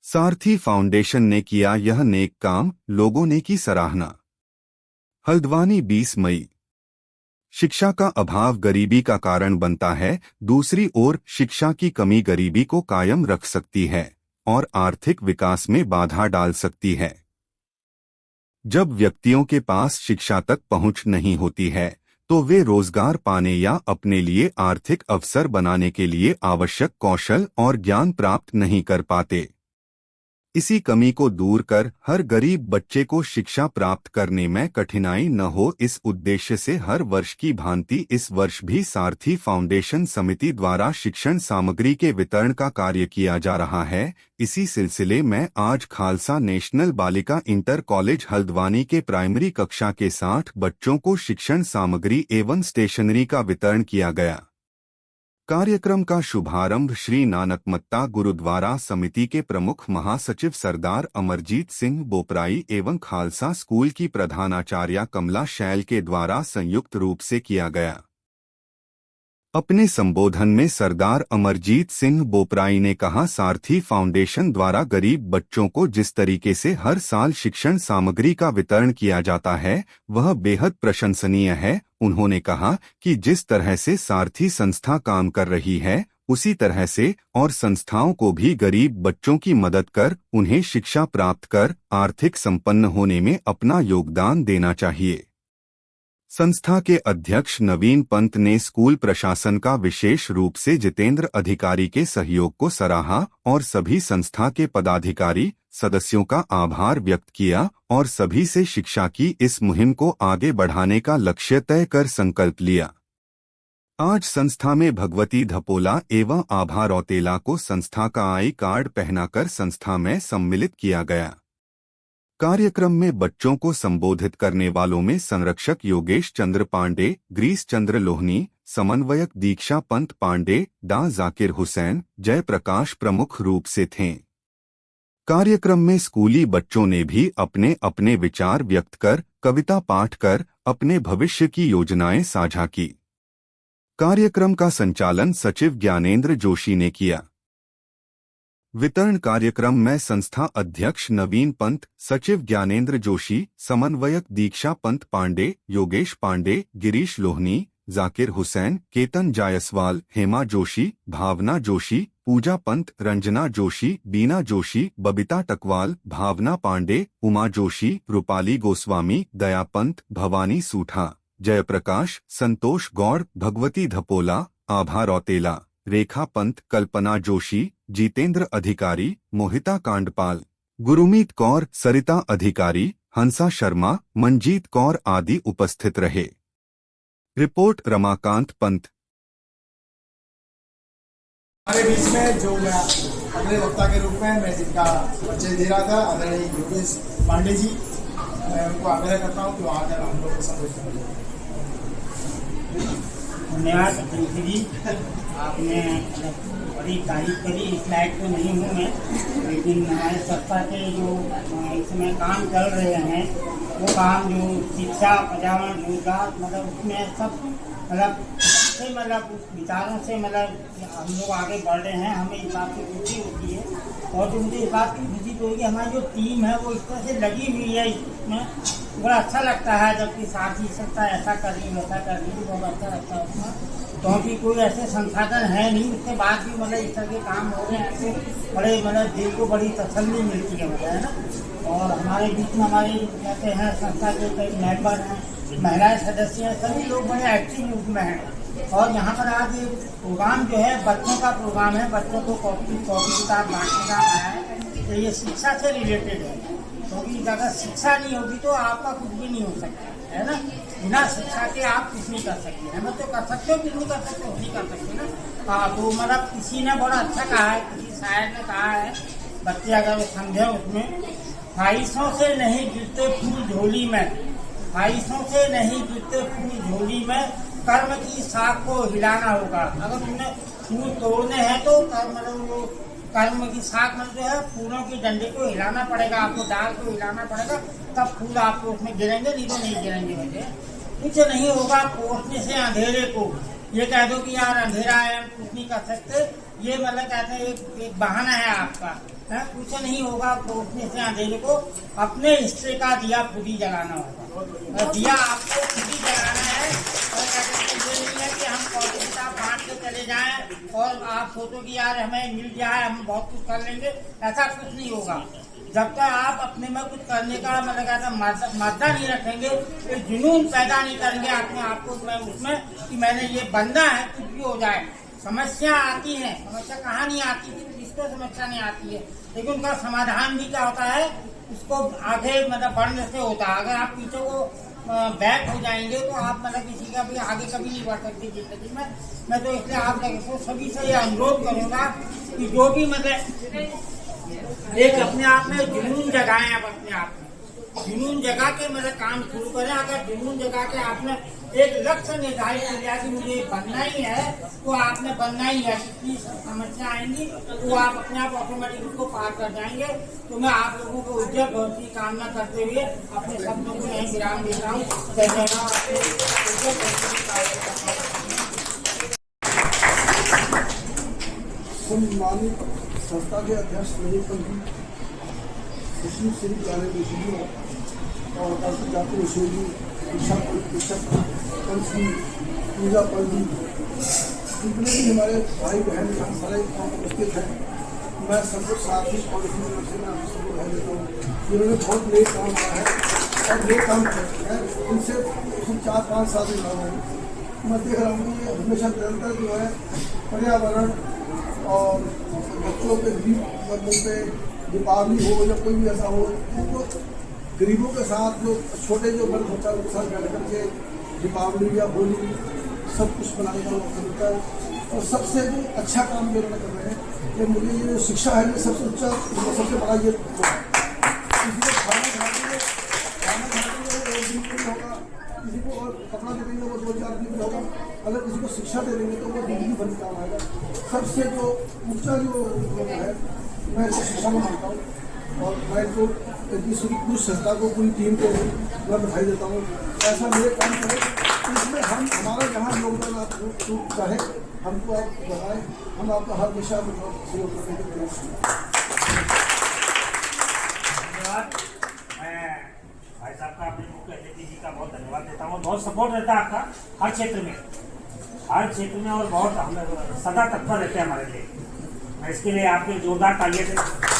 सारथी foundation ने किया यह नेक काम, लोगों ने की सराहना। हल्द्वानी 20 मई। शिक्षा का अभाव गरीबी का कारण बनता है, दूसरी ओर शिक्षा की कमी गरीबी को कायम रख सकती है और आर्थिक विकास में बाधा डाल सकती है। जब व्यक्तियों के पास शिक्षा तक पहुंच नहीं होती है तो वे रोजगार पाने या अपने लिए आर्थिक अवसर बनाने के लिए आवश्यक कौशल और ज्ञान प्राप्त नहीं कर पाते। इसी कमी को दूर कर हर गरीब बच्चे को शिक्षा प्राप्त करने में कठिनाई न हो, इस उद्देश्य से हर वर्ष की भांति इस वर्ष भी सारथी फाउंडेशन समिति द्वारा शिक्षण सामग्री के वितरण का कार्य किया जा रहा है। इसी सिलसिले में आज खालसा नेशनल बालिका इंटर कॉलेज हल्द्वानी के प्राइमरी कक्षा के 60 बच्चों को शिक्षण सामग्री एवं स्टेशनरी का वितरण किया गया। कार्यक्रम का शुभारंभ श्री नानकमत्ता गुरुद्वारा समिति के प्रमुख महासचिव सरदार अमरजीत सिंह बोपराई एवं खालसा स्कूल की प्रधानाचार्या कमला शैल के द्वारा संयुक्त रूप से किया गया। अपने संबोधन में सरदार अमरजीत सिंह बोपराई ने कहा, सारथी फाउंडेशन द्वारा गरीब बच्चों को जिस तरीके से हर साल शिक्षण सामग्री का वितरण किया जाता है वह बेहद प्रशंसनीय है। उन्होंने कहा कि जिस तरह से सारथी संस्था काम कर रही है उसी तरह से और संस्थाओं को भी गरीब बच्चों की मदद कर उन्हें शिक्षा प्राप्त कर आर्थिक संपन्न होने में अपना योगदान देना चाहिए। संस्था के अध्यक्ष नवीन पंत ने स्कूल प्रशासन का विशेष रूप से जितेंद्र अधिकारी के सहयोग को सराहा और सभी संस्था के पदाधिकारी सदस्यों का आभार व्यक्त किया और सभी से शिक्षा की इस मुहिम को आगे बढ़ाने का लक्ष्य तय कर संकल्प लिया। आज संस्था में भगवती धपोला एवं आभा रौतेला को संस्था का आई कार्ड पहनाकर संस्था में सम्मिलित किया गया। कार्यक्रम में बच्चों को संबोधित करने वालों में संरक्षक योगेश चंद्र पांडे, ग्रीस चंद्र लोहनी, समन्वयक दीक्षा पंत पांडे, डा जाकिर हुसैन, जय प्रकाश प्रमुख रूप से थे। कार्यक्रम में स्कूली बच्चों ने भी अपने अपने विचार व्यक्त कर कविता पाठ कर अपने भविष्य की योजनाएं साझा की। कार्यक्रम का संचालन सचिव ज्ञानेंद्र जोशी ने किया। वितरण कार्यक्रम में संस्था अध्यक्ष नवीन पंत, सचिव ज्ञानेंद्र जोशी, समन्वयक दीक्षा पंत पांडे, योगेश पांडे, गिरीश लोहनी, जाकिर हुसैन, केतन जायसवाल, हेमा जोशी, भावना जोशी, पूजा पंत, रंजना जोशी, बीना जोशी, बबीता टकवाल, भावना पांडे, उमा जोशी, रूपाली गोस्वामी, दया पंत, भवानी सूठा, जयप्रकाश, संतोष गौड़, भगवती धपोला, आभा रौतेला, रेखा पंत, कल्पना जोशी, जितेंद्र अधिकारी, मोहिता कांडपाल, गुरुमीत कौर, सरिता अधिकारी, हंसा शर्मा, मंजीत कौर आदि उपस्थित रहे। रिपोर्ट रमाकांत पंत। हमारे बीच में जो मैं अगले वक्ता के रूप में मैं जिनका परिचय दे रहा था, आदरणीय योगेश पांडे जी, मैं उनको आग्रह करता हूँ कि आकर हम लोग को संबोधित करें। धन्यवाद जी, आपने बड़ी तारीफ करी। इस लायक तो नहीं हूँ मैं, लेकिन हमारे संस्था के जो इसमें काम चल रहे हैं वो काम जो शिक्षा, पर्यावरण, रोजगार, मतलब उसमें सब मतलब उस विचारों से हम लोग आगे बढ़ रहे हैं। हमें इस बात की खुशी होती है और जो मुझे इस बात की खुशी होगी हमारी जो टीम है वो इस तरह से लगी हुई है, इसमें बड़ा अच्छा लगता है। जबकि साथी सकता ऐसा कर रही वैसा कर रही, बहुत अच्छा लगता है उसमें, क्योंकि कोई ऐसे संसाधन है नहीं। उसके बाद भी इस तरह के काम हो रहे हैं तो बड़े दिल को बड़ी तसल्ली मिलती है ना। और हमारे बीच में हमारे कहते हैं संस्था के कई मेंबर हैं, महिलाएं सदस्य हैं, सभी लोग बड़े एक्टिव रूप में हैं। और यहाँ पर आज ये प्रोग्राम जो है बच्चों का प्रोग्राम है, बच्चों को कॉपी किताब बांटने का आया है। तो ये शिक्षा से रिलेटेड है, क्योंकि अगर शिक्षा नहीं होगी तो आपका कुछ भी नहीं हो सकता है ना। बिना शिक्षा के आप कुछ नहीं कर सकते हैं, मैं तो कर सकते हो, कुछ नहीं कर सकते हो, नहीं कर सकते ना। हाँ, तो किसी ने बड़ा अच्छा कहा है, किसी शायर ने कहा है, बच्चे अगर समझे उसमें, ख्वाहिशों से नहीं गिरते फूल झोली में, ख्वाहिशों से नहीं गिरते फूल झोली में, कर्म की शाख को हिलाना होगा। अगर तुमने फूल तोड़ने हैं तो कर्म की शाख में जो है फूलों की डंडे को हिलाना पड़ेगा, आपको डाल को हिलाना पड़ेगा, तब फूल आपको उसमें गिरेंगे, नहीं तो नहीं गिरेंगे। मुझे कुछ नहीं होगा कोसने से अंधेरे को। ये कह दो कि यार अंधेरा है हम कुछ नहीं कर सकते, ये मतलब कहते हैं एक बहाना है आपका, है कुछ नहीं होगा। रोशनी से अंधेरे को अपने हिस्से का दिया खुद ही जलाना होगा। दिया आपको खुद ही जलाना है। और कहते हैं ये नहीं है कि हम कॉपी किताब बांट के चले जाएं और आप सोचो कि यार हमें मिल जाए, हम बहुत कुछ कर लेंगे, ऐसा कुछ नहीं होगा। जब तक आप अपने में कुछ करने का मतलब कहता मादा नहीं रखेंगे, तो जुनून पैदा नहीं करेंगे अपने आप को उसमें कि मैंने ये बनना है, कुछ भी हो जाए। समस्या आती है, समस्या कहाँ नहीं आती, किसको समस्या नहीं आती है, लेकिन उनका समाधान भी क्या होता है, उसको आगे मतलब बढ़ने से होता है। अगर आप पीछे को बैक हो जाएंगे तो आप मतलब किसी का भी आगे कभी नहीं बढ़ सकते जिंदगी में। मैं तो इसलिए आप लोगों को सभी से ये अनुरोध करूंगा कि जो भी मतलब एक अपने आप में जुनून जगाएं, आप अपने आप में जुनून जगा के मतलब काम शुरू करें। अगर जुनून जगा के आपने एक लक्ष्य निर्धारित कर लिया कि मुझे बनना ही है, तो आपने बनना ही है। कितनी समस्या आएंगी तो आप अपने आप ऑटोमेटिक उसको पार कर जाएंगे। तो मैं आप लोगों को उज्जवल भविष्य की कामना करते हुए अपने शब्दों को यहीं विराम देता हूँ। धन्यवाद। उज्जवल भविष्य की कामना। सम्मानित संस्था के अध्यक्ष सुश्री श्री प्यारे ऋषि जी और डॉक्टर जाति ऋषि जी, शिक्षा शिक्षक श्री पूजा पल जी, जितने भी हमारे भाई बहन यहाँ सारे उपस्थित हैं, मैं सबको साथी और इसमें सबको बधाई देता हूँ। जिन्होंने बहुत नेक काम किया है और नेक काम किया है, उनसे 4-5 साल से लगा हूँ। मैं देख रहा हूँ कि ये हमेशा निरंतर जो है पर्यावरण और बच्चों के गरीब वर्गों पे दीपावली हो या कोई भी ऐसा हो, तो गरीबों के साथ जो छोटे जो वर्ग होता है उनके साथ बैठ करके दीपावली या होली सब कुछ बनाने का मौका मिलता है। और सबसे जो अच्छा काम जो उन्होंने कर रहे हैं, ये मुझे ये शिक्षा है, ये सबसे ऊँचा सबसे बड़ा ये किसी को खाना खाएंगे वो 1 दिन के लिए होगा, किसी को और कपड़ा दे देंगे वो 2-4 दिन में होगा, अगर किसी को शिक्षा दे देंगे तो वो जिंदगी भर काम आएगा। सबसे जो ऊँचा जो है मैं इसको शिक्षा में मानता हूँ और मैं तो पूरी संस्था को पूरी टीम को मैं बधाई देता हूँ। ऐसा मेरे काम करें इसमें हम हमारा जहाँ योगदान आप चाहे हमको आप बताएं, हम आपका हर दिशा में सहयोग करने के प्रयास करें। धन्यवाद। मैं भाई साहब का अपने मुख्य अतिथि जी का बहुत धन्यवाद देता हूँ। बहुत सपोर्ट रहता है आपका हर क्षेत्र में और बहुत हम सदा तत्पर रहते हैं हमारे लिए। मैं इसके लिए आपके जोरदार तालियां देता हूं।